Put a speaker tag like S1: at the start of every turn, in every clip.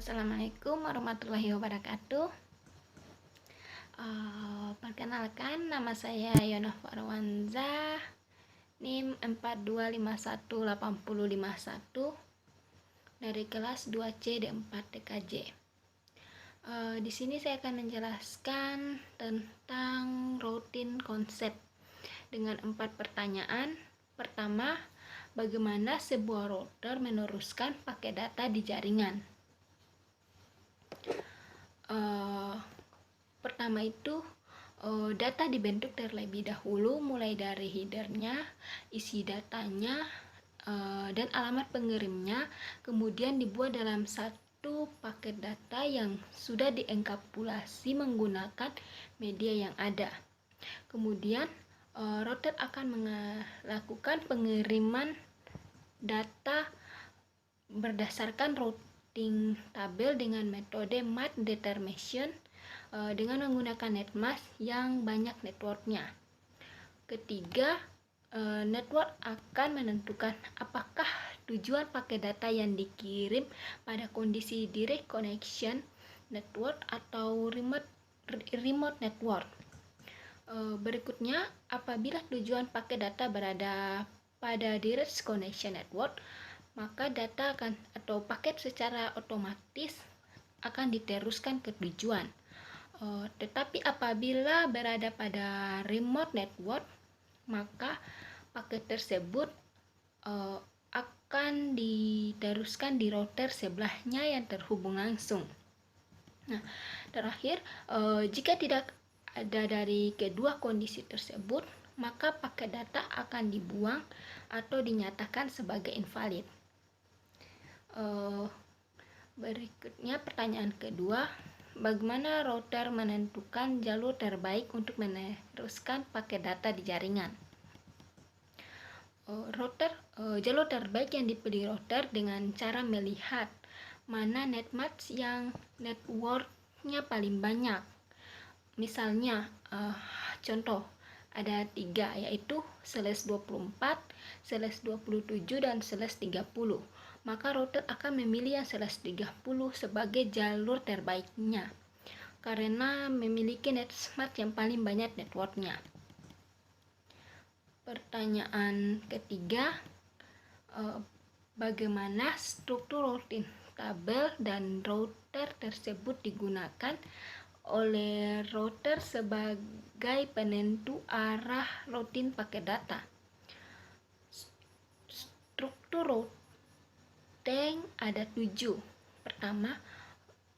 S1: Assalamualaikum warahmatullahi wabarakatuh. Perkenalkan, nama saya Yona Farwanza, NIM 42518051 dari kelas 2C D4 TKJ. Di sini saya akan menjelaskan tentang routing konsep dengan 4 pertanyaan. Pertama, bagaimana sebuah router meneruskan paket data di jaringan? Pertama itu data dibentuk terlebih dahulu mulai dari headernya, isi datanya, dan alamat pengirimnya, kemudian dibuat dalam satu paket data yang sudah dienkapsulasi menggunakan media yang ada. Kemudian router akan melakukan pengiriman data berdasarkan routing tabel dengan metode math determination dengan menggunakan netmask yang banyak networknya. Ketiga, network akan menentukan apakah tujuan paket data yang dikirim pada kondisi direct connection network atau remote network. Berikutnya, apabila tujuan paket data berada pada direct connection network, maka data atau paket secara otomatis akan diteruskan ke tujuan. Tetapi apabila berada pada remote network, maka paket tersebut akan diteruskan di router sebelahnya yang terhubung langsung. Nah, terakhir, jika tidak ada dari kedua kondisi tersebut, maka paket data akan dibuang atau dinyatakan sebagai invalid. Berikutnya pertanyaan kedua, bagaimana router menentukan jalur terbaik untuk meneruskan paket data di jaringan? Jalur terbaik yang dipilih router dengan cara melihat mana netmask yang networknya paling banyak. Misalnya, contoh ada 3, yaitu /24, /27, dan /30. Maka router akan memilih yang /30 sebagai jalur terbaiknya karena memiliki netmask yang paling banyak networknya. Pertanyaan ketiga, bagaimana struktur routing tabel dan router tersebut digunakan oleh router sebagai penentu arah routing paket data. Struktur routing ada 7. Pertama,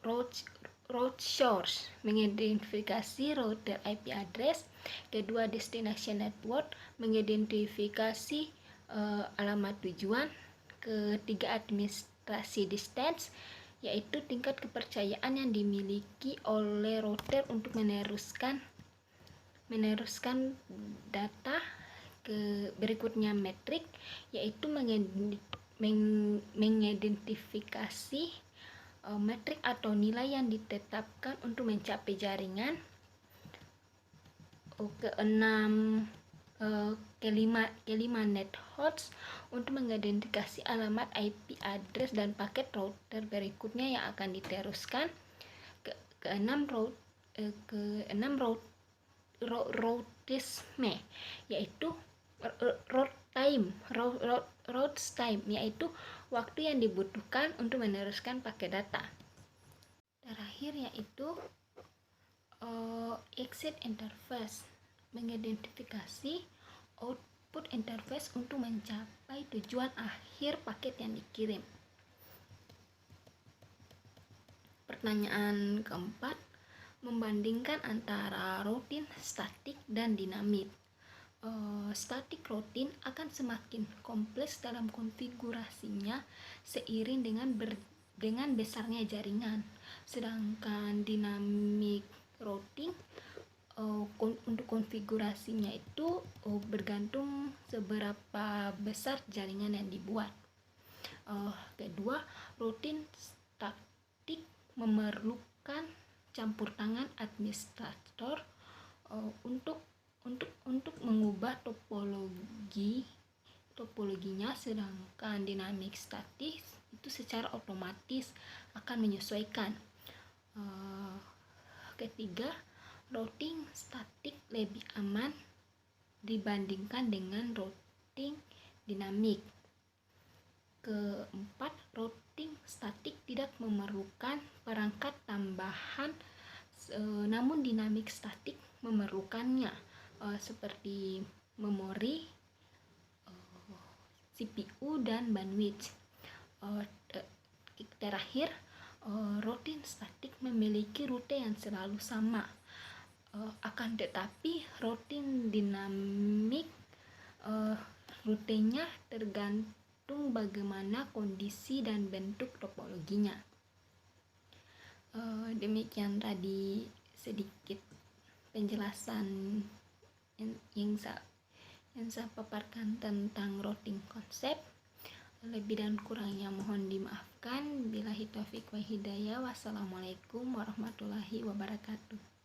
S1: route source mengidentifikasi router IP address. Kedua, destination network mengidentifikasi alamat tujuan. Ketiga, administrasi distance, yaitu tingkat kepercayaan yang dimiliki oleh router untuk meneruskan data. Berikutnya, metrik, yaitu mengidentifikasi metrik atau nilai yang ditetapkan untuk mencapai jaringan. Kelima, net host untuk mengidentifikasi alamat IP address dan paket router berikutnya yang akan diteruskan. Keenam, routisme, yaitu route time, yaitu waktu yang dibutuhkan untuk meneruskan paket data. Terakhir yaitu exit interface, mengidentifikasi output interface untuk mencapai tujuan akhir paket yang dikirim. Pertanyaan keempat, membandingkan antara routing statik dan dinamik. Static routing akan semakin kompleks dalam konfigurasinya seiring dengan besarnya jaringan, sedangkan dynamic routing untuk konfigurasinya itu bergantung seberapa besar jaringan yang dibuat. Kedua, routing statik memerlukan campur tangan administrator untuk mengubah topologinya, sedangkan dynamic statis itu secara otomatis akan menyesuaikan. Ketiga, routing statik lebih aman dibandingkan dengan routing dinamik. Keempat, routing statik tidak memerlukan perangkat tambahan, namun dinamik statik memerlukannya, seperti memori, CPU, dan bandwidth. Terakhir, routing statik memiliki rute yang selalu sama, akan tetapi routing dinamik rutenya tergantung bagaimana kondisi dan bentuk topologinya. Demikian tadi sedikit penjelasan yang saya paparkan tentang routing konsep. Lebih dan kurangnya mohon dimaafkan. Billahi taufiq wa hidayah. Wassalamualaikum warahmatullahi wabarakatuh.